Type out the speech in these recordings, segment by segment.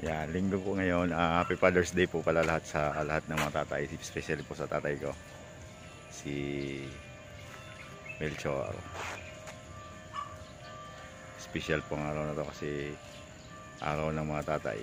Yan, linggo po ngayon. Happy Father's Day po pala lahat sa lahat ng mga tatay, especially po sa tatay ko, si Melchor. Special po ang araw na to kasi araw ng mga tatay.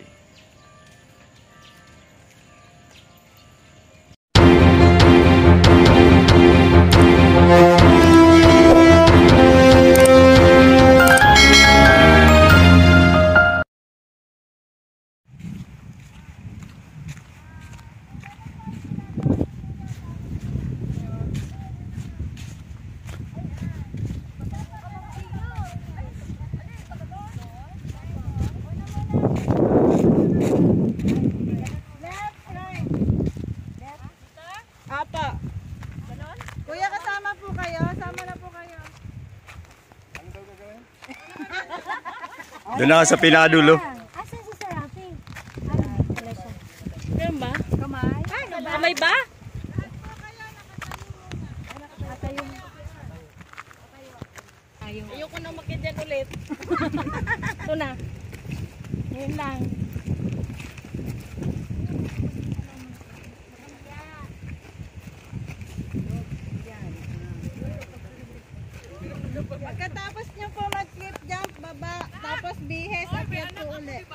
Apa. Ganon? Kuya, kasama po kayo. Sama na po kayo. Ano daw gagawin? Doon ako sa pinadulo. Asan si Sarapi? Ano pala siya? Ganun ba? Kamay? Ay, Kamay ba? Ayoko na makidyan ulit. Ito na. Ngayon lang. Pagkatapos nyo po mag-clip jump, baba, tapos bihes, akyat po ulit.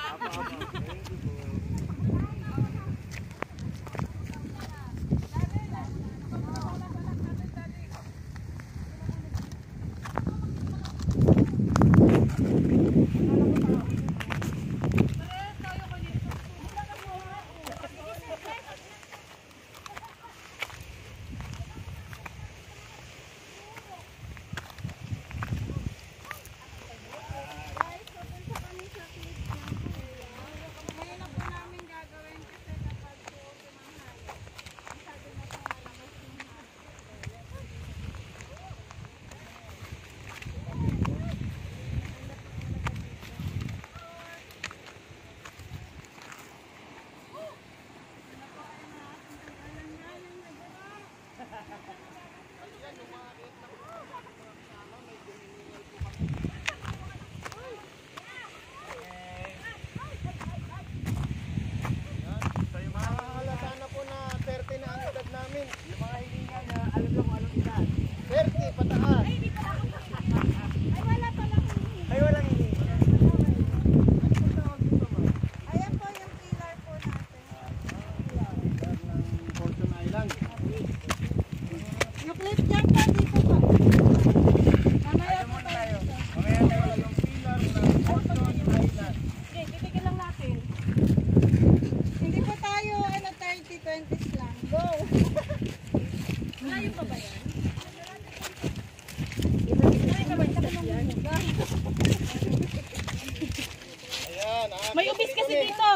May ubis kasi dito.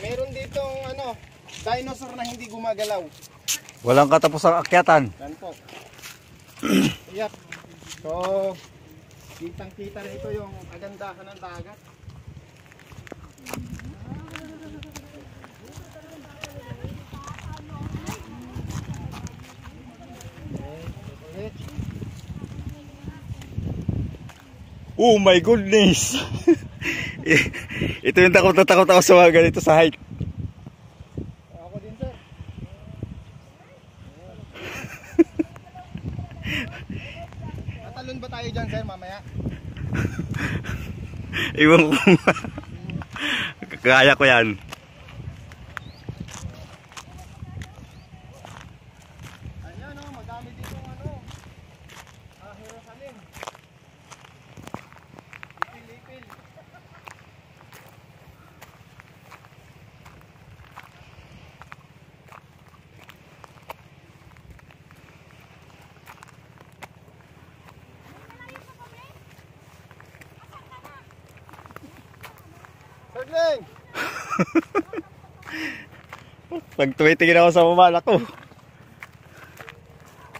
Meron ditong dinosaur na hindi gumagalaw. Walang katapusang akyatan. Yan po. Iyak. So, kitang-kita rito yung kagandahan ng dagat. Oh my goodness! Ito yung takot na takot ako sa mga ganito sa height. Ako din, sir. Natalon ba tayo dyan, sir, mamaya? Iwan ko. Kaya ko yan. Ayan, madami dito Jerusalem. Lipil-lipil. Sagling! Pag tumitingin ako sa mamala ko,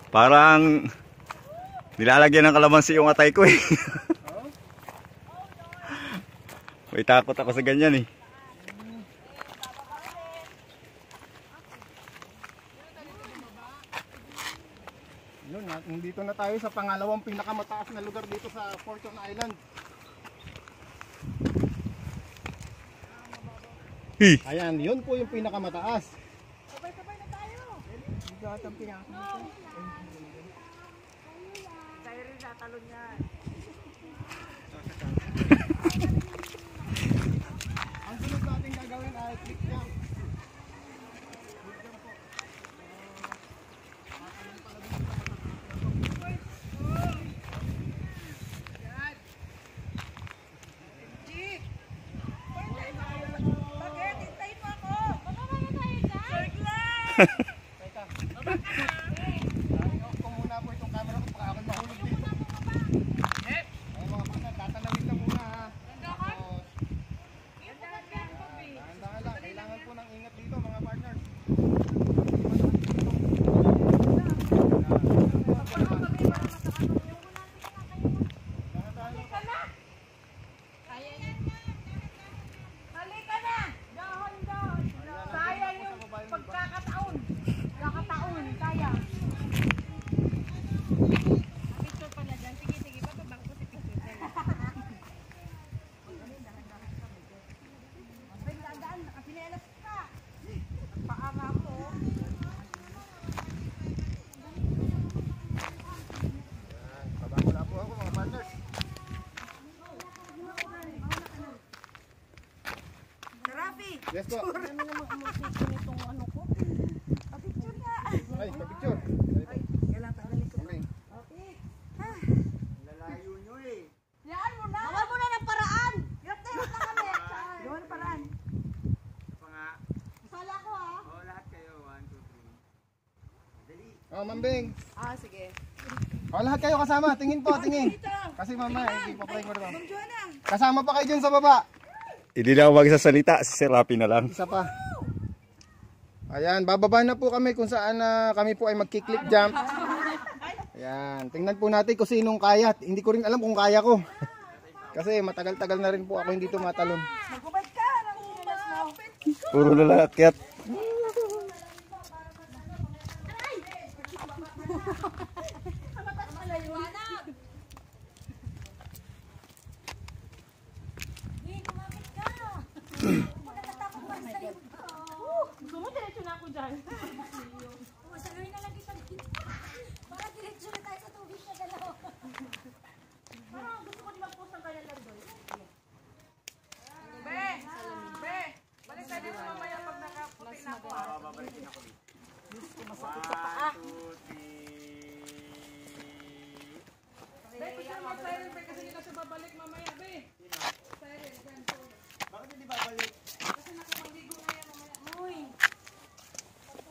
parang nilalagyan ng kalamansi yung atay ko eh. May takot ako sa ganyan eh. Yun, nandito na tayo sa pangalawang pinakamataas na lugar dito sa Fortune Island. Ayan, yun po yung pinakamataas. Sabay-sabay na tayo. Dito at ang pinakamataas. Tayo rin natalon yan. Ang sunod natin gagawin ay click jump. Bakit? Hintayin mo ako. Teka. I-off ko muna po itong camera ko baka ako'y mahulog dito. Ay mga partner, tatanawin lang muna ha. Tapos, dahan-dahan lang. Kailangan po ng ingat dito mga partners. Halika na! Dahon. Sayang yung pagkakataon. Kakataon, sayang. Picture pala dyan. Sige, bababang ko si Picture. Daan, nakasinelas ka. Paama ko. Babago na po ako mga partners. Rafi! Yes po. Ano naman umusin nitong ano ko? Picture nga. Ay, pa-picture. Kailangan tagalin ko. Okay. Lalayo nyo eh. Yan mo na! Gawan mo na ng paraan! Hirap na kami! Gawan ng paraan. Pa nga. Sala ko ha. O, lahat kayo. 1, 2, 3. Dali. Oh, Mambing. Sige. Oh, lahat kayo kasama. Tingin po, tingin. Dito! Kasi mamaya, hindi pa pray ko ito. Ma'am Joanna! Kasama pa kayo dyan sa baba. Hindi na ako magsasalita, si Serapi na lang. Isa pa. Ayan, bababa na po kami kung saan kami po ay magki-click jump. Ayan, tingnan po natin kung sinong kaya. Hindi ko rin alam kung kaya ko. Kasi matagal-tagal na rin po ako hindi tumatalon. Magubad ka! Nangilas mo! Puro na lang akyat. Gusto mo diretso na ako dyan? Sagawin na lang kita dito. Para diretso na tayo sa tubig na dalawa. Parang gusto ko di mag-post ng kanya lang doon. Be! Balik tayo dito mamaya pag nakaputi na ako ha. Babalikin ako dito. 1, 2, 3. Be, gusto mo mag-silent be kasi hindi ka siya babalik mamaya be. Silent, dyan. Bakit hindi babalik? Kasi nakapaligo na yan mamaya. Uy!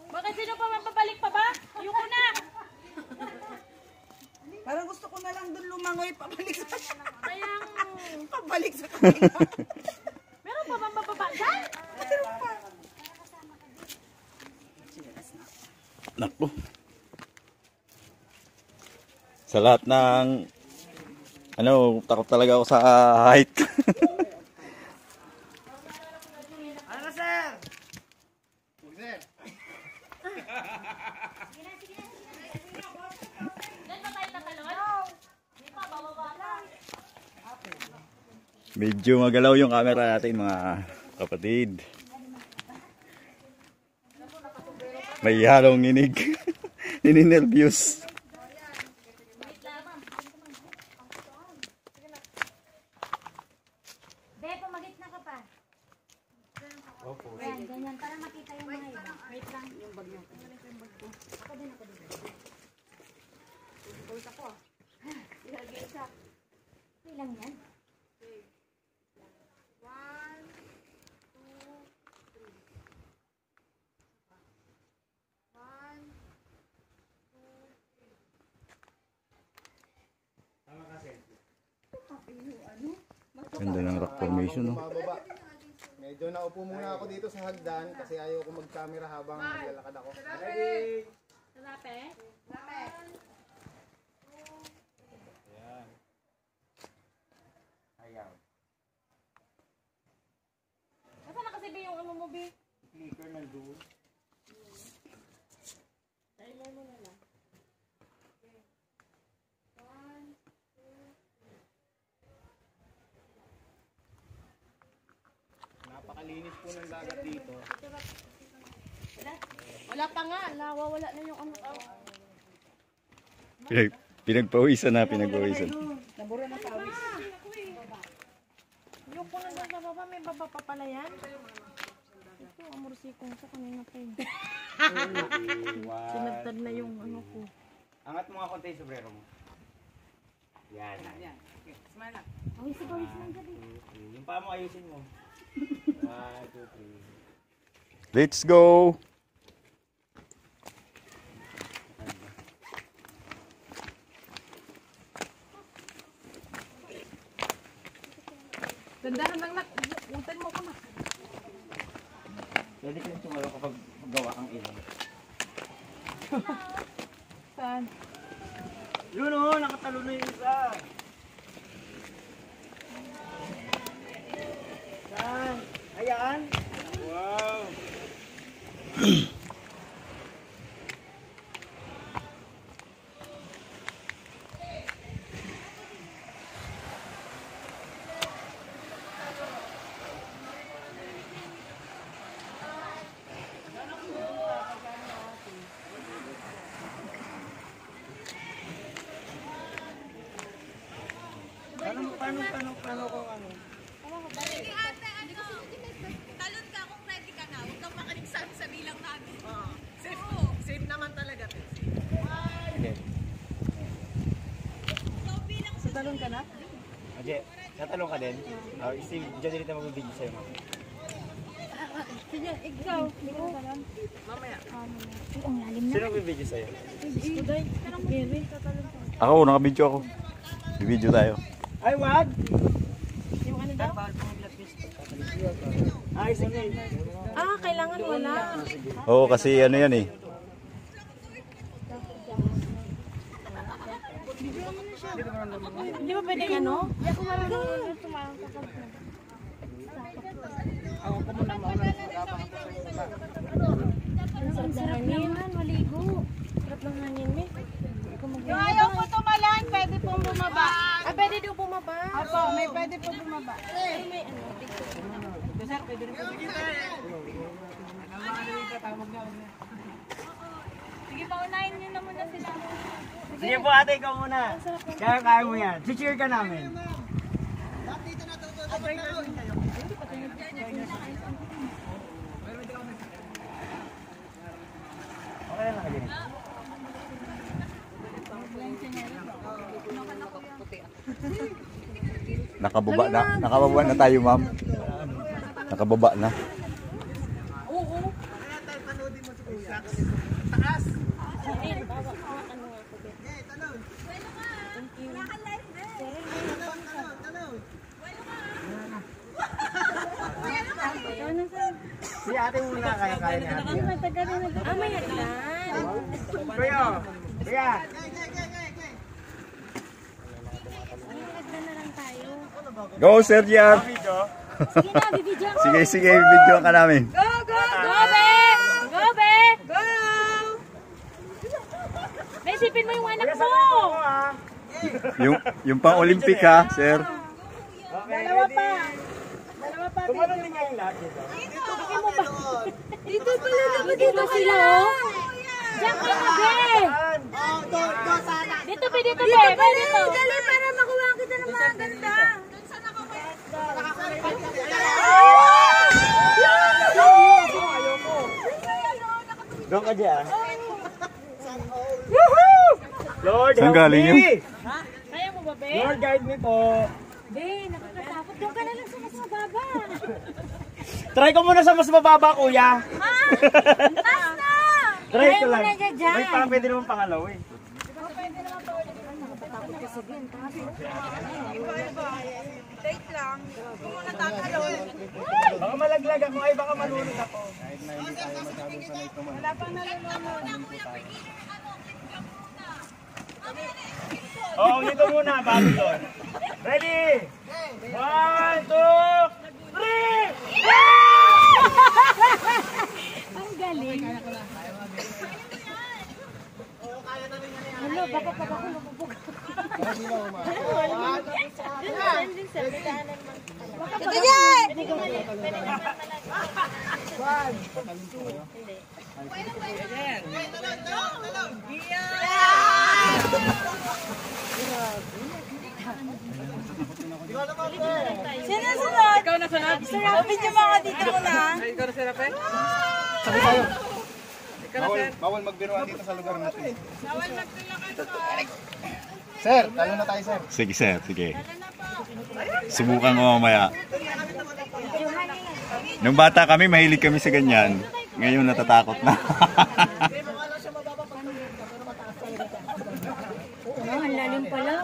Bakit sino pa mapabalik pa ba? Ayoko na. Parang gusto ko na lang doon lumangoy pabalik sa Kaya pabalik sa kanila. meron pa bang bababa dyan? Meron pa. Naku. Sa lahat ng takot talaga ako sa height. Ano na, sir? Diyan ba tayo tatalon? Hindi pa, bababa ka. Medyo magalaw yung camera natin mga kapatid. May halong inig. Nininervyos. Be, pumagit na ka pa. Yan, ganyan. Para makita yung mga iba. Wait lang. Yung bag natin. Ako din. Pulsa ako. Ilagay sa. Ilang yan? Ganda ng rock formation, no? Bababa. Medyo naupo muna ako dito sa hagdan kasi ayaw ko mag-camera habang naglalakad ako. Ready? Salape? Ayaw. Nasaan na kasi ba yung ano mo, Bi? Clicker nandun. Timer mo na lang. Napakalinis po ng dagat dito. Wala pa nga, nawawala na yung ano. Pinagpawisan na, pinagpawisan. Nabura na sa awis. Yung po nandun sa baba, may baba pa pala yan. Ito, amorsikong ko kanina pa yun. Wow. Sinagtad na yung ano ko. Angat mo nga konti yung sombrero mo. Yan. Awis lang dyan. Yung paa mo ayusin mo. 1, 2, 3. Let's go! Dandahan lang na. Utan mo ko na. Pwede ka yung tumalo kapag gawa kang ilong. Saan? Yun o, nakatalo na yung isa. Saan? Ayan. Wow. Paano kung ano? Talon ka kung ready ka na. Huwag kang makinig sa bilang namin. Safe po. Safe naman talaga. Hindi. So, talon ka na? Oje, natalong ka din? Steve, dyan din na mag-video sa'yo, ma'am. Sige, ikaw. Hindi ko talon. Mamaya. Ang lalim na. Sino mag-video sa'yo? Tuday. Gary. Ako, nakabidyo ako. Bibidyo tayo. Ay, wag! Yung ano daw? Ay, sige. Ah, kailangan wala. Oo, kasi ano yan eh. Hindi ba pwedeng ano? Ako marunong tumarang kapag ang sarap ng hangin. Maligo. Sarap ng hangin, me. Yung ayaw po tumalan, pwede pong bumaba. Ah, pwede daw bumaba. Opo, may pwede po bumaba. Ay, may ano. Sige, paunahin nyo na muna sila. Sige po ate, ikaw muna. Kaya mo yan. Si-cheer ka namin. Okay lang ka din. Nakababa na tayo, ma'am. Nakababa na. Si ate muna, kaya ni ate. Ah, may hagdan. Kuya! Kuya! Hagdan na lang tayo. Go, Sir Jan! Video? Sige na, bibidyo ako. Sige, video ka namin. Go, go, Go, be! Go, be! go! May isipin mo yung anak Kuya, mo. sabay mo ako ha. Yung pang-Olympic ha, Sir. Okay, Dalawa ready? pa. Dalawa pa. Tumalon din nga yung lahat dito. Dito pala dapat dito sila, oh. Diyan ka na, be! Saan? Dito, be, dito, be! Be, dito! Dali para makuha kita ng mga ganda. Doon ka dyan. Lord, Saan help galing me! yun? Kaya mo ba, be? Lord, guide me po. Be, nakakatakot. Doon ka na lang sa mas mababa. Try ko muna sa mas mababa, kuya. Taas na! Try ko Try mo lang. na dyan. May parang pwede naman pangalaw eh. Date lang. Kung muna tatalon. Baka malaglag ako, ay baka malunod ako. Wala pang nalulunod. Oo, dito muna, bago doon. Ready? 1, 2, 3! Ang galing. Hello, bakit pag ako mabubog? Sige! Pwede ko. Sino sunod? Ikaw na sunod. Video mo ako dito muna. Ikaw na sila, pe? Sabi tayo. Bawal magbiruan dito sa lugar natin. Bawal magtulakan po. Sir, talo na tayo, sir. Sige sir, sige. Subukan ko mamaya. Nung bata kami, mahilig kami sa ganyan. Ngayon natatakot na. Ang lalim pala.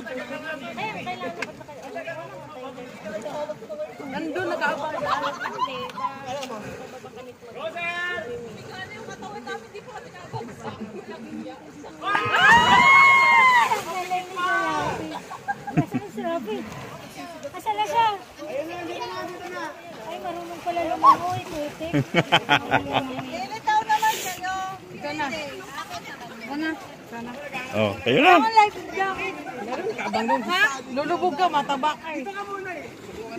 Nandun, nag-aabang. Asala siya. Ay, marunong pala lumangoy. Putik. Ilitaw naman kayo. Ikaw na. Oh, kayo na. Life jacket. Ha? Lulubog ka, mataba ka eh.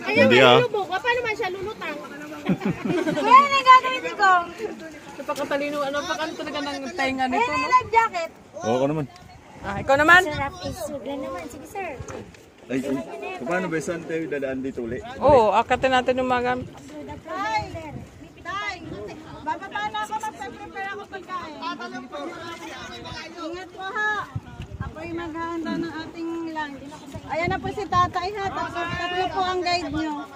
Hindi ah. Paano man siya lulutang? Kaya na gagawin ko. Napakatalino, ano pa kan talaga ng tainga nito, no? Life jacket. Oo, ako naman. Ah, ikaw naman? Sarap isuglan naman. Sige, sir. Ay, paano ba saan tayo dadaan dito ulit? Oo, akatin natin yung mga gamit. Tay! Bababa na ako, magpe-prepare ako pagkain. Ingat po ha. Ako'y maghahanda ng ating lunch. Ayan na po si tatay ha. Tatlo po ang guide nyo.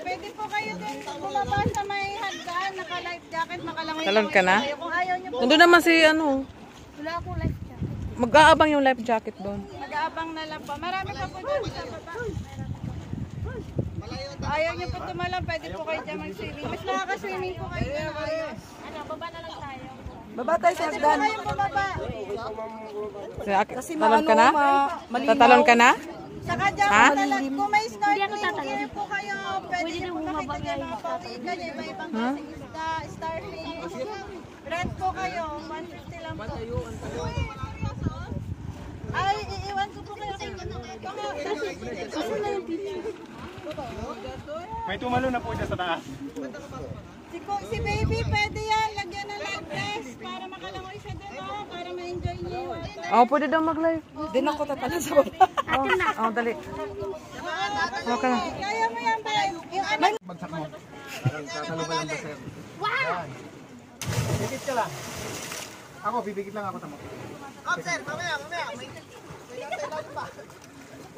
Pwede po kayo din bumaba sa may hagdan, naka-life jacket, nakalangoy. Talon ka na? Kung ayaw nyo po, Nandun naman si ano. Wala akong life jacket. Mag-aabang yung life jacket doon. mag-aabang na lang po. Marami pa po dyan sa baba. Ayaw nyo po tumalang, pwede po kayo dyan mag-swimming. Mas nakaka-swimming po kayo dyan. Ayos. Ano, baba na lang tayo. Baba tayo sa hagdan. Pwede po kayong bumaba. Talon ka na? Tatalon ka na? Saka dyan Ha? po talaga, kung may snorkeling tatalon. gear po kayo, pwede Pwede nyo po na makita bumaba dyan ngayon. mga pawikan, iba-ibang klaseng isda, starfish. Rent po kayo, 150 lang po. Ay, iiwan ko po kayo. Kasi na yung picture. May tumalo na po dyan sa taas. Si baby, pwede yan, lagyan ng life vest para makalangoy siya dito, para ma-enjoy niyo yun. Oo, pwede daw mag-live. Din ako tatalon sa baba. Oo, dali. Okay na. Kaya mo yan, ba? Yung anak. Bagsak mo. Tatalo ka lang ba, sir? Wow! Pipikit ka lang. Ako, pipikit lang ako tamo. Sir, mamaya.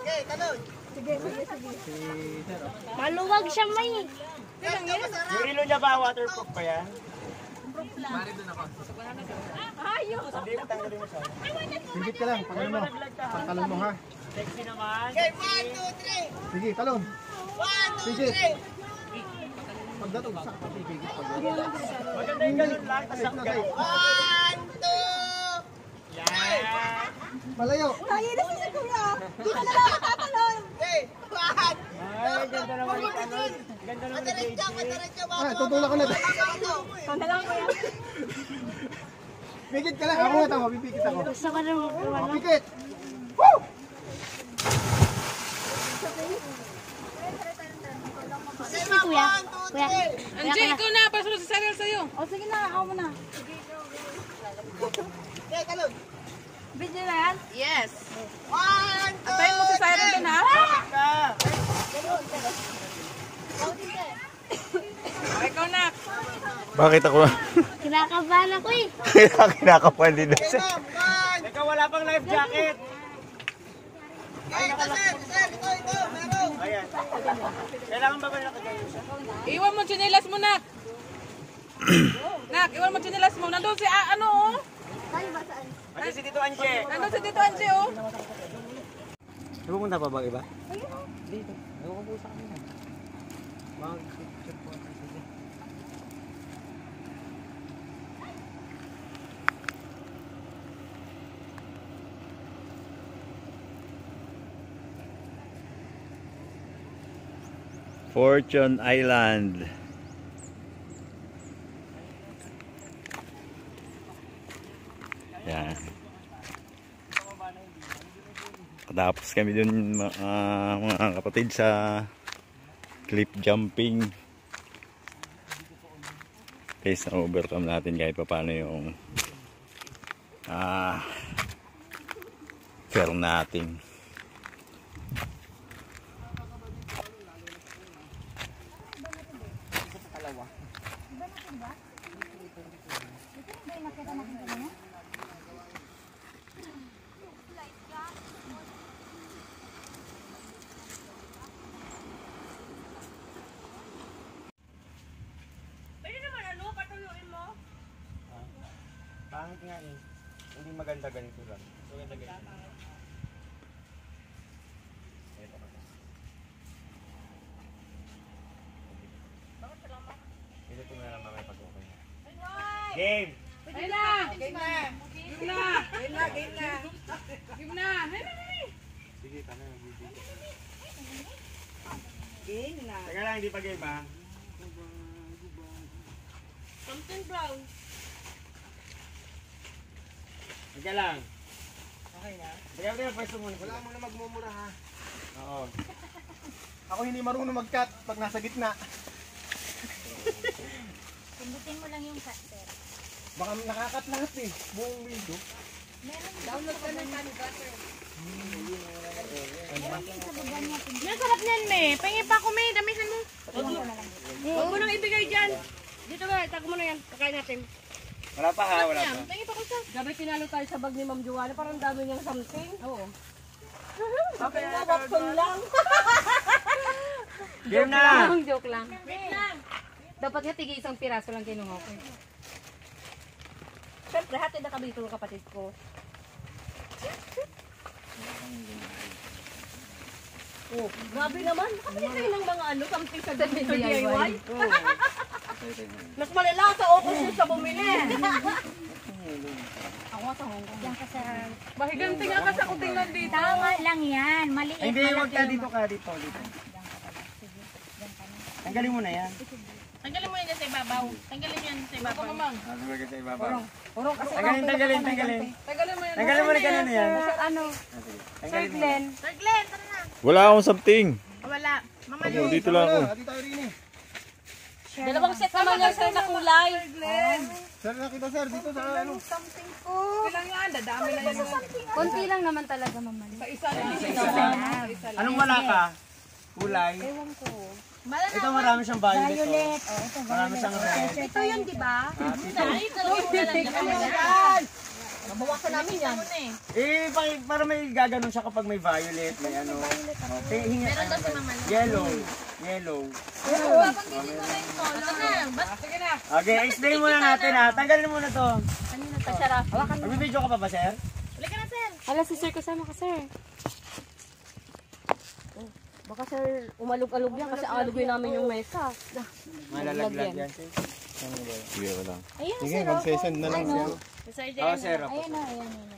Okay, talon. Maluwag siya may. Yung ilo niya ba, waterproof pa yan? Pipikit ka lang, pagano mo. Pagtalon mo ha. Sexy naman. Okay, 1, 2, 3. Sige, talon. 1, 2, Pipikit. 3. Pagdatong, sakto pipikit. Maganda yung ganun lang. Tapos ang ganun. 1, 2. Yan. Malayo. Nanginis na si Kuya. Dito na lang ako tatalon. Okay, 1. Ay, ganda naman yung tanong. Ganda naman yung JJ. Ah, tutulak ko na. Ikaw na lang, Kuya. Pipikit ka lang. Ako nga tamo, pipikit ako. Gusto ko na mag-iwan. Pipikit. Woo! Si Kuya. Kuya. Anjay, ikaw na. Pasunod si Sarel sa'yo. O, sige na. Ako mo na. Okay, talon. Video na yan? Yes. 1, 2, Atayin mo si Sarel din, ha? Ikaw na. Bakit ako? Kinakabahan ako eh. Kinakapan din na siya. Teka, wala pang life jacket. Ayan. Kailangan ba nakagayon siya? Iwan mo chinelas mo, Nak. Nak, iwan mo chinelas mo. Nandun si, ano, oh. Ano si Tito Anje? Nandun si Tito Angie, oh. Pupunta pa ba iba? Dito. Ewan ko po sa kanila. Mag-check po. Fortune Island. Yan. Tapos kami dun mga kapatid sa cliff jumping. Guys, na-overcome natin kahit pa paano yung fear natin. Pangit nga eh. Hindi maganda ganito lang. Maganda ganito. Ito ka. Ito na lang mamay pag-okay. Game! Game na! Game na! Game na! Game na! Game na! Game na! Sige, tanong ang video. Game na! Teka lang, hindi pa game ha? Something brown. Teka lang. Okay na? Teka lang, pwesto muna. Wala mo na magmumura ha. Oo. Ako hindi marunong mag-cut pag nasa gitna. Pindutin mo lang yung cut, sir. Baka nakakat lahat eh. Buong video. Download ka ng Canva, sir. Sa baba niya, Yan, sarap niyan, me. Pahingi pa ako, me. Damihan mo. Huwag mo nang ibigay dyan. Dito ba, tago mo na yan. Pakain natin. Wala pa ha, wala pa. Pahingi pa ko siya. Gabi tinalo tayo sa bag ni Ma'am Joanna, parang dami niyang something. Oo. Okay na, Watson lang. Game na! Joke lang. Wait lang. Dapat nga tigi isang piraso lang kinuha ko. Siyempre, hatid na kami ito kapatid ko. Oh, grabe naman. Nakabili kayo ng mga ano, something sa DIY. Mas malala sa Ocos yung sa bumili. Ako sa Hong Kong. Diyan ka sa... Mahiganti nga kasi ako tingnan dito. Tama lang yan. Maliit. Ay, hindi, huwag ka malaki. dito ka, dito. Tanggalin mo na yan. Tanggalin mo yan sa ibabaw. Tanggalin yan sa ibabaw. Nasulag ka sa ibabaw. Purong kasi Tanggalin. Tagalin mo yan. Tanggalin mo na ganun yan. Ano? Tanggalin mo. Glenn. Sir Glenn, tara na. Wala akong something. Wala. Mama, Ano, dito lang ako. Dito tayo rin eh. Dalawang set naman yan sir na kulay. Sir, nakita sir, dito sa ano. Ilang yan, dadami na yan. Konti lang naman talaga, mama. Sa isa na. Anong wala ka? Kulay? Ito marami siyang violet. Violet. Oh. Oh, ito, Marami siyang red. Ito yun, di ba? ay, talawin mo na lang yan. Mabawasan namin yan. Eh, para may gaganon siya kapag may violet, may ano. Okay, hinga. Meron daw si Mama. Yellow. Yellow. Sige na. Okay, explain muna natin ha. Tanggalin muna to. Pasarap. Magbibideo ka pa ba, sir? Halika na, sir. Hala si sir, kasama ka sir. Baka sir, umalog-alog yan kasi alugin namin yung mesa. Malalaglag yan, sir. Sige, wala. Sige, mag-session na lang siya. Sir Oo, sir. Ayan na, ayan na.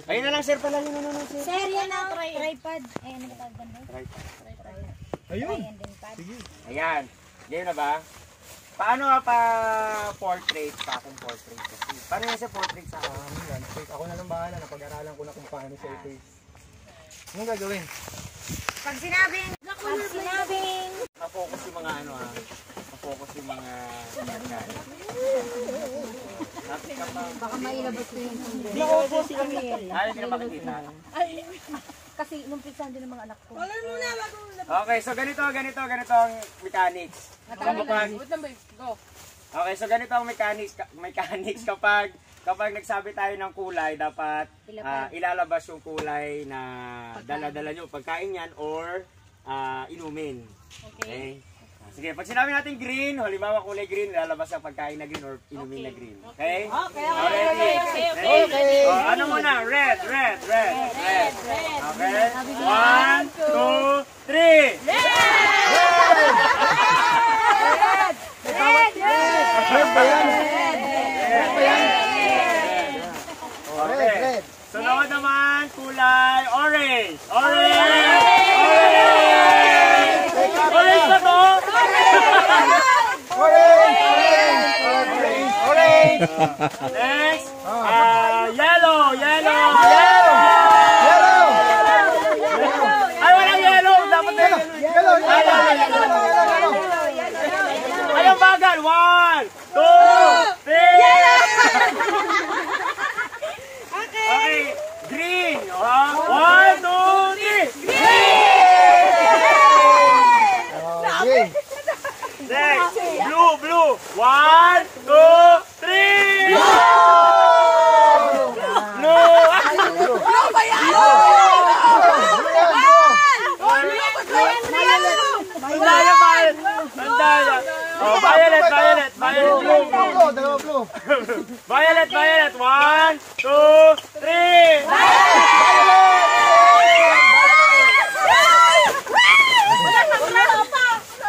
Ayun na lang, sir. Pala yun na lang, sir. Sir, yan na. Tripod. Ayan na ba ganda? Ayun. Ayan din pad. Ayan. Ganyan na ba? Paano nga pa portrait? Sa akin portrait kasi. Paano yan sa portrait sa akin? Ako na lang bahala, napag-aralan ko na kung paano siya ito. Anong gagawin? Pag sinabing, Na-focus yung mga ano ha. Na-focus yung mga pagkain. baka mailabas ko yung sundin. Ayaw hindi ka makikita. Kasi nung pizza din ng mga anak ko. Okay, so ganito ang mechanics. Okay, so ganito ang mechanics kapag nagsabi tayo ng kulay, dapat ilalabas yung kulay na dala-dala nyo, pagkain yan or inumin. Okay? Sige, pag sinabi natin green, halimbawa kulay green, ilalabas ang pagkain na green or inumin na green. Okay? Okay. Oh, ano muna? Red. Okay? 1, 2, 3! Okay. Sunod naman, kulay orange. Orange ba to? Orange. Next, yellow. 1, 2, 3! Okay. Next! Blue! 1, 2, 3! Blue! Andaya! Oh, violet! Blue! Blue, dalawa blue. Violet! 1, 2, 3!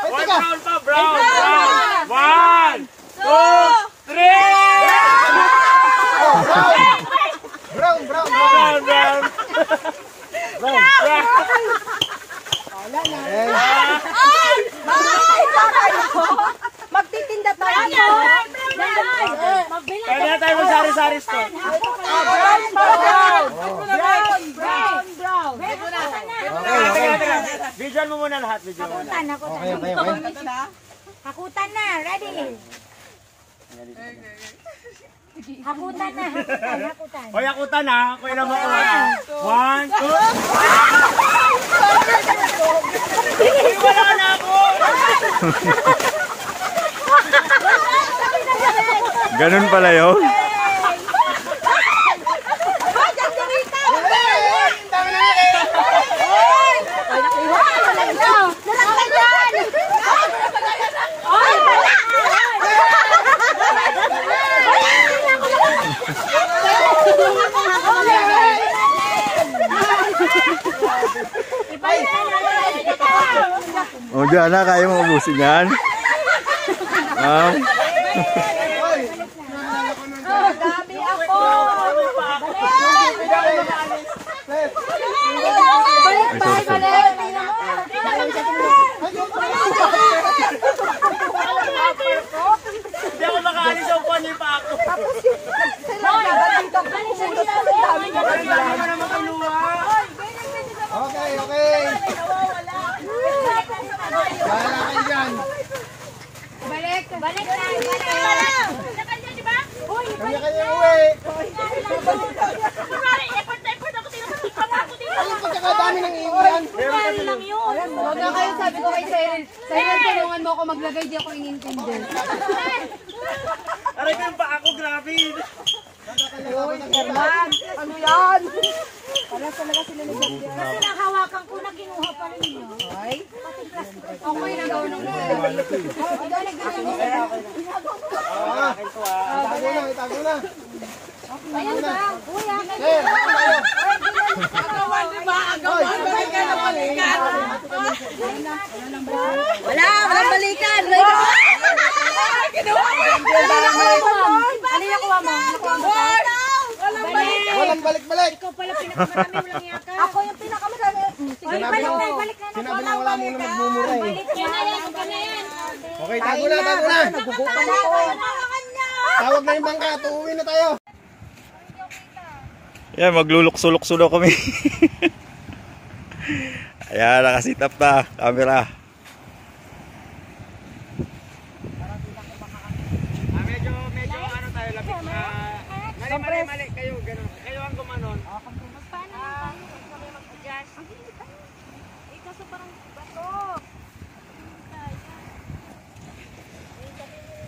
One brown pa! Brown! 1, 2, 3! Brown. Brown! Okay. Magtitinda tayo. Pwede na tayo magsari-sari store. Teka. Videoan mo muna lahat. Hakutan. Okay. Hakutan na, ready? Hakutan na, hakutan. Hoy, akutan ha. Ako ilang makuha. 1, 2. Wala na ako. Ganun pala yun. O, Diana, kaya mo ubusin yan? Hindi ako makaalis sa upuan niyo pa ako. Okay. Bahala kayo dyan. Balik na. Kanya-kanya uwi. Ayun, pagkakadami ng iwan. Huwag na kayo, sabi ko kay Siren. Siren, tulungan mo ako maglagay, di ako inintindi. Aray ko yung pa ako, grabe. Ano yan? Kasi nakahawakan ko na kinuha pa rin yun. Ako yung nagawa ng Itago na. Ayan ba? Uy, akin. Sir, ano tayo? Walang balikan. Ano yung nakuha mo? Nakuha mo ba? Walang balik-balik. Ikaw pala pinakamarami mo lang yaka. Ako yung pinakamadami. Ay, balik na. Sinabi na wala muna magmumura eh. Yan na yan, yan na yan. Okay, tago na. Nagugutom ako. Tawag na yung bangka, tuuwi na tayo. Yan, maglulukso-lukso daw kami. Ayan, nakasit up na. Camera. Medyo ano tayo, lapit na. Mali, kayo, gano'n. Kayo ang gumanon. Paano kami mag-adjust? Eh, kaso parang bato.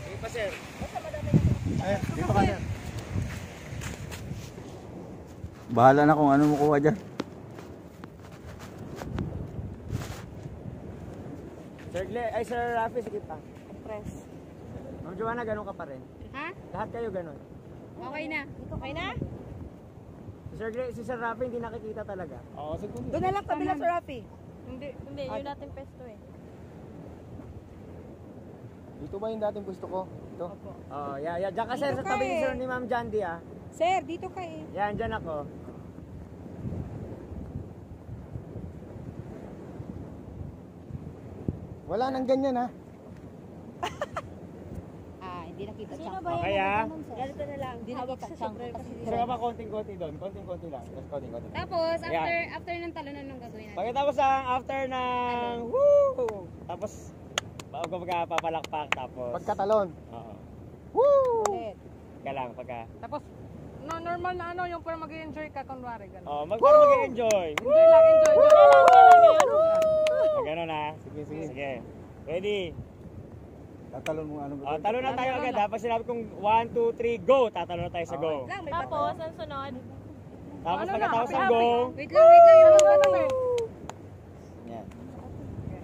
Sige pa, sir. Dito ka, sir. Bahala na kung ano mo kuha dyan. Sir Rafi, sige pa. Press. Ma'am Joanna, gano'n ka pa rin. Ha? Lahat kayo gano'n. Okay na. Okay na? Si Sir Rafi hindi nakikita talaga. Oo, Doon na lang kabila sa Rafi. Hindi, yun natin pesto eh. Dito ba yung dating gusto ko? Ito. Oh, yeah. Diyan ka, sir, sa tabi ni Sir ni Ma'am Jandy, ah. Sir, dito ka eh. Yan, dyan ako. Wala nang ganyan ha. Hindi nakita Sino ba Okay, yung ah. Ganito na lang. Hindi nakita siyang Sir ka pa konting-konti doon. Konting-konti lang. Just konting-konti. Tapos, Ayan. after ng talunan nung gagawin natin. Pagkatapos ang after ng woo! Tapos, bago papalakpak, tapos... Pagkatalon. Oo. Woo! Ulit. Ka lang, pagka... Tapos, normal na ano, yung parang mag-enjoy ka, kunwari, gano'n. Oh, mag-enjoy. Enjoy lang, enjoy. Gano'n na. Sige. Ready? Tatalon mo ano Oh, talon na tayo agad. Dapat sinabi kong 1, 2, 3, go! Tatalon na tayo sa go. Tapos, ang sunod. Tapos pagkatapos ng go, Wait lang, yung ano eh. yan.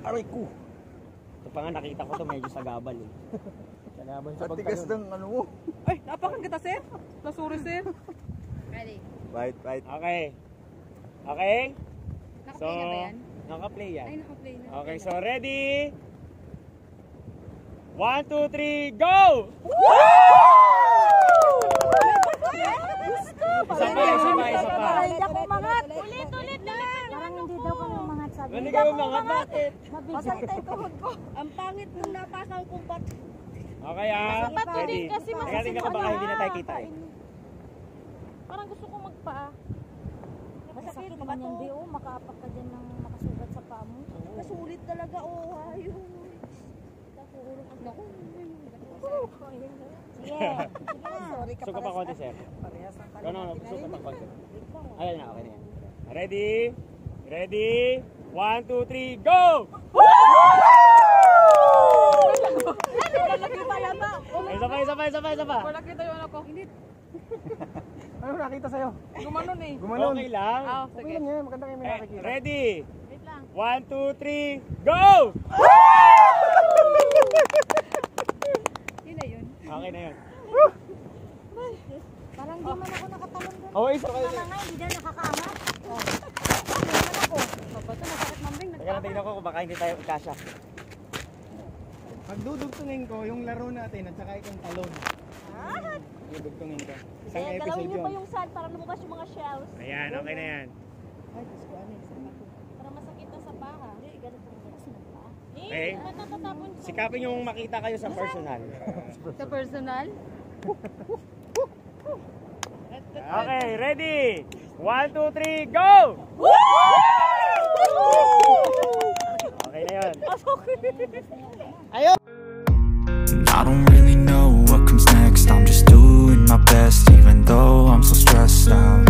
Aray ko. Ito pa nga nakita ko to medyo sagabal eh. Sagabal sa Tigas pagtalon. ng ano mo. Ay, napakan kita, sir. Nasuri, sir. Bite. Okay. Okay? Nakaplay na ba yan? Nakaplay yan. Ay, nakaplay na. Okay, so ready? 1, 2, 3, go! Isa pa. Hindi ako umangat. Ulit. Parang hindi daw kami umangat sabi. Hindi kayo mga bakit? Masakit ang tuhod ko. Ang pangit nung napasang kumpat. Okay ah. Ready? kasi Teka, tingnan ko baka hindi na tayo kita eh. Parang gusto ko magpaa. Masakit naman yan, Di. Makaapak ka dyan ng makasugat sa paa mo. Kasulit talaga, ayaw. Sige. Sorry Suka pa konti, sir. No. Suka pa konti. Ayan na, okay na yan. Ready? 1, 2, 3, go! Isa pa. Wala kita yung ano ko. Ano nakita sa'yo? Gumanon eh. Gumanon. Okay lang. Ah, Okay sige. lang yan, maganda kayo may nakikita. Ready? Wait lang. 1, 2, 3, go! Yun na yun. Okay na yun. Parang di man ako nakatalon doon. Oh, isa kayo. Wala nga, hindi na nakakaangat. Oh. Naman ako. Babato, masakit mambing. Teka lang, tingnan ko kung baka hindi tayo kasya. Pagdudugtungin ko yung laro natin at saka itong talon. Dudugtungin ko. Isang Galawin episode niyo pa yun. yung sand para lumabas yung mga shells. Ayan, okay na yan. Para masakit na sa paha. Hindi, ganun po sa paa. Okay. Matatatapon sa Sikapin yung makita kayo sa personal. Sa personal? Okay, ready? 1, 2, 3, go! Okay na yun. I don't really know what comes next. I'm just doing my best, even though I'm so stressed out.